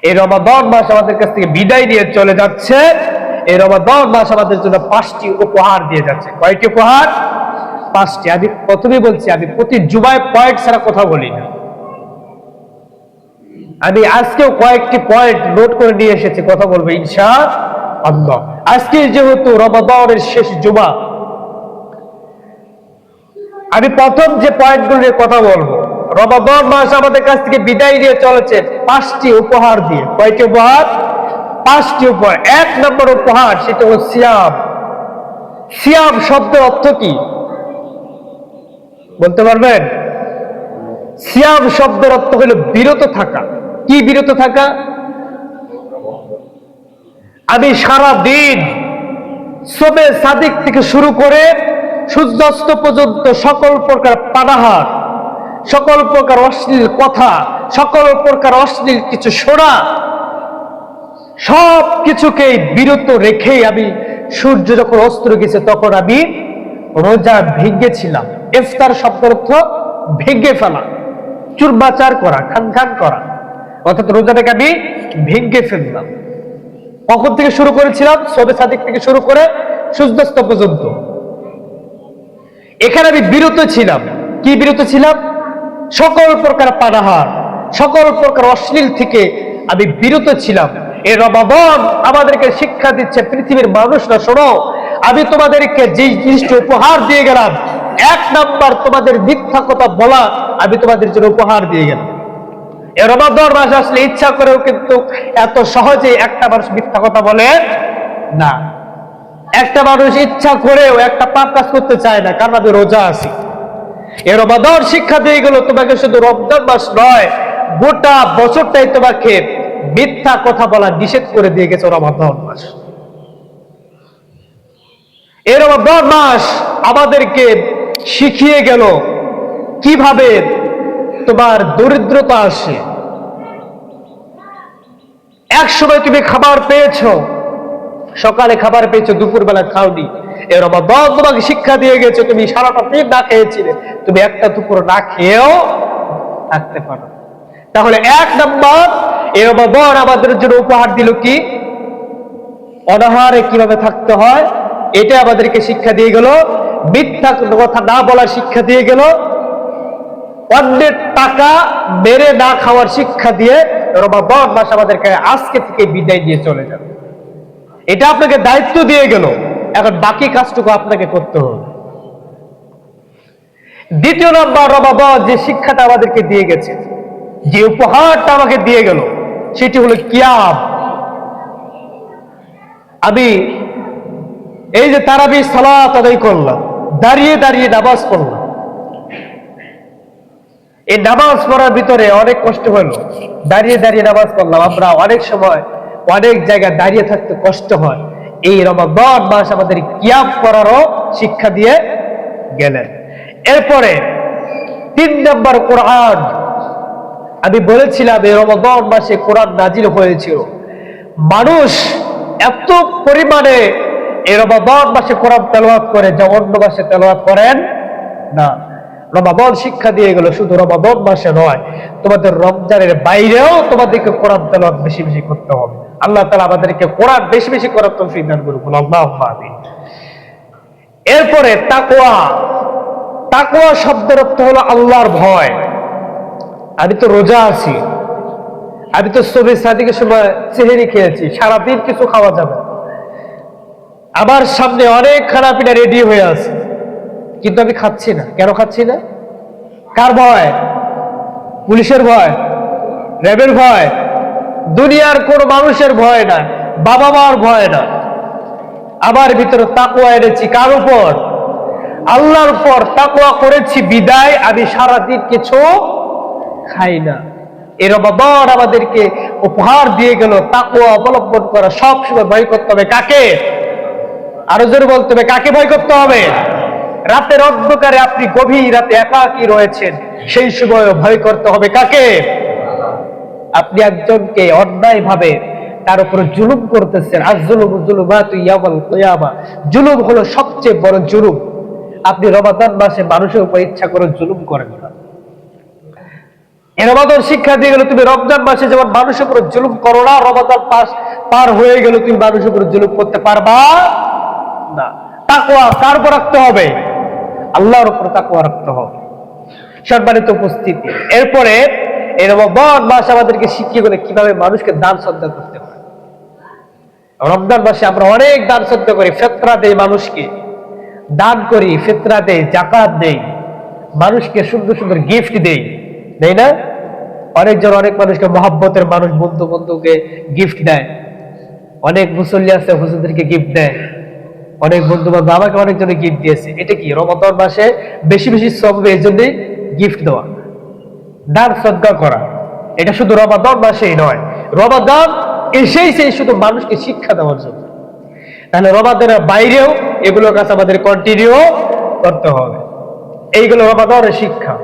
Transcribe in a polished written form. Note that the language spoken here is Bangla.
এই রমাদান মাস আমাদের কাছ থেকে বিদায় নিয়ে চলে যাচ্ছে। এই রমাদান মাস আমাদের জন্য 5টি উপহার দিয়ে যাচ্ছে। কয়টি উপহার? 5টি। আমি প্রথমেই বলছি, আমি প্রতি জুমায় পয়েন্ট ছাড়া কথা বলি না। আমি আজকেও কয়েকটি পয়েন্ট নোট করে নিয়ে এসেছি, কথা বলবো ইনশাআল্লাহ। আজকে যেহেতু রমাদানের শেষ জুমা, আমি প্রথম যে পয়েন্টগুলো নিয়ে কথা বলবো, রমাদান মাস আমাদের কাছ থেকে বিদায় নিয়ে চলেছে 5টি উপহার দিয়ে। কয়টি উপহার? 5টি উপহার। 1 নম্বর উপহার, সেটা হলো সিয়াম। সিয়াম শব্দের অর্থ কি বলতে পারবেন? সিয়াম শব্দের অর্থ হলো বিরত থাকা। কি বিরত থাকা? আমি সারা দিন সোমে সাদিক থেকে শুরু করে সূর্যাস্ত পর্যন্ত সকল প্রকার পানাহার, সকল প্রকার অশ্লীল কথা, সকল প্রকার অশ্লীল কিছু শোনা, সব কিছুকেই বিরত রেখেই আমি সূর্য যখন অস্ত গেছে তখন আমি রোজা ভেঙেছিলাম। ইফতার শব্দের অর্থ ভেঙে ফেলা, চুরমাচার করা, খান খান করা, অর্থাৎ রোজাটাকে আমি ভেঙে ফেললাম। কখন থেকে শুরু করেছিলাম? সোবে সাদিক থেকে শুরু করে সূর্যাস্ত পর্যন্ত। এখানে আমি বিরত ছিলাম। কি বিরত ছিলাম? সকল প্রকার পানাহার, সকল প্রকার অশ্লীল থেকে আমি বিরত ছিলাম। এই রমাদান আমাদেরকে শিক্ষা দিচ্ছে, পৃথিবীর মানুষরা শোনো, আমি তোমাদেরকে যে জিনিসটি উপহার দিয়ে গেলাম, 1 নাম্বার তোমাদের মিথ্যা কথা বলা আমি তোমাদের জন্য উপহার দিয়ে গেলাম। এই রমাদান মাস আসলে ইচ্ছা করেও কিন্তু এত সহজে একটা মানুষ মিথ্যা কথা বলে না। একটা মানুষ ইচ্ছা করেও একটা পাপ কাজ করতে চায় না, কারণ আমি রোজা আছি। এই রমাদান শিক্ষা দিয়ে গেল তোমাকে শুধু রমজান মাস নয়, গোটা বছরটাই তোমাকে মিথ্যা কথা বলা নিষেধ করে দিয়ে গেছে রমাদান মাস। এই রমাদান মাস আমাদেরকে শিখিয়ে গেল কিভাবে তোমার দরিদ্রতা আসে। এক সময় তুমি খাবার পেয়েছো, সকালে খাবার পেয়েছো, দুপুরবেলা খাওনি। এই রমাদান তোমাকে শিক্ষা দিয়ে গেছে, তুমি সারাটা দিন না খেয়েছিলে, তুমি একটা দুপুর না খেয়েও থাকতে পারো। তাহলে 1 নম্বর, এই রমাদান আমাদের জন্য উপহার দিল কি? অনাহারে কিভাবে থাকতে হয় এটা আমাদেরকে শিক্ষা দিয়ে গেল। মিথ্যা কথা না বলার শিক্ষা দিয়ে গেল। অন্যের টাকা মেরে না খাওয়ার শিক্ষা দিয়ে রমাদান মাস আমাদেরকে আজকে থেকে বিদায় দিয়ে চলে যাবে। এটা আপনাকে দায়িত্ব দিয়ে গেল, এখন বাকি কাজটুকু আপনাকে করতে হবে। দ্বিতীয় নম্বর, রমাদান যে শিক্ষাটা আমাদেরকে দিয়ে গেছে, যে উপহারটা আমাকে দিয়ে গেল, সেটি হলো কিয়াম। আমি এই যে তারাবি সালাত আদায় করলাম, দাঁড়িয়ে দাঁড়িয়ে নামাজ পড়লাম। এই নামাজ পড়ার ভিতরে অনেক কষ্ট হলো, দাঁড়িয়ে দাঁড়িয়ে নামাজ পড়লাম। আমরা অনেক সময় অনেক জায়গায় দাঁড়িয়ে থাকতে কষ্ট হয়। এই রমাদান মাস আমাদের কিয়াম করারও শিক্ষা দিয়ে গেলেন। এরপরে 3 নম্বর, কোরআন। আমি বলেছিলাম এই রমাদান মাসে কোরআন নাজিল হয়েছিল। মানুষ এত পরিমাণে এই রমাদান মাসে কোরআন তেলাওয়াত করে যা অন্য মাসে তেলাওয়াত করেন না। রমাদান শিক্ষা দিয়ে গেল শুধু রমাদান মাসে নয়, তোমাদের রমজানের বাইরেও তোমাদেরকে কোরআন তেলাওয়াত বেশি বেশি করতে হবে। আল্লাহ তাআলা আমাদেরকে কোরআন বেশি বেশি করার তৌফিক দান করুন, আল্লাহুম্মা আমিন। এরপরে তাকওয়া। তাকওয়া শব্দের অর্থ হলো আল্লাহর ভয়। আমি তো রোজা আছি, আমি তো সবে সাদিকের সময় সেহরি খেয়েছি, সারাদিন কিছু খাওয়া যাবে, আমার সামনে অনেক খানাপিনা রেডি হয়ে আছে, কিন্তু আমি খাচ্ছি না। কেন খাচ্ছি না? কার ভয়? পুলিশের ভয়, র্যাবের ভয়, দুনিয়ার কোন মানুষের ভয় না, বাবা মার ভয় না। আমার ভিতরে তাকওয়া এনেছি কার উপর? আল্লাহর উপর। তাকওয়া করেছি বিদায় আমি সারাদিন কিছু খাই না। এই রমাদান আমাদেরকে উপহার দিয়ে গেল তাকওয়া অবলম্বন করা। সবসময় ভয় করতে হবে কাকে? আরো জোরে বলতে হবে, কাকে ভয় করতে হবে? রাতের অন্ধকারে আপনি গভীর রাতে একাকী রয়েছেন, সেই সময় ভয় করতে হবে কাকে? আপনি একজনকে অন্যায় ভাবে তার উপর জুলুম করতেছেন। আয-যুলুমু যুলুমাতু ইয়াওমাল কিয়ামা। জুলুম হলো সবচেয়ে বড় জুলুম। আপনি রমাদান মাসে মানুষের উপর ইচ্ছা করে জুলুম করেন না। এই রমাদান শিক্ষা দিয়ে গেল তুমি রমজান মাসে যেমন মানুষের উপর জুলুম করো না, রমাদান পার হয়ে গেল তুমি মানুষের উপর জুলুম করতে পারবা না। তাকওয়া কার উপর রাখতে হবে? আল্লাহর উপর তাকওয়া রাখতে হবে। সম্মানিত উপস্থিতি, এরপরে এই রমজান মাস আমাদেরকে শিখিয়ে গেলে কিভাবে মানুষকে দান সদ্গা করতে হয়। রমজান মাসে আমরা অনেক দান সদ্গা করি, ফিতরা দেই, মানুষকে দান করি, ফিতরা দেই, যাকাত দেই, মানুষকে সুন্দর সুন্দর গিফট দেই, দেই না? অনেকজন অনেক মানুষকে মহব্বতের মানুষ বন্ধু বন্ধুকে গিফট দেয়, অনেক মুসল্লি আছে হুজুরদেরকে গিফট দেয়, অনেক বন্ধু বান্ধব আমাকে অনেকজনে গিফট দিয়েছে। এটা কি রমাদান মাসে বেশি বেশি সববে, এই জন্যই গিফট দেওয়া, দান সদ্গা করা। এটা শুধু রমাদান মাসেই নয়, রমাদান এসেই সেই শুধু মানুষকে শিক্ষা দেওয়ার জন্য। তাহলে রমাদানের বাইরেও এগুলোর কাছে আমাদের কন্টিনিউ করতে হবে। এইগুলো রমাদানের শিক্ষা।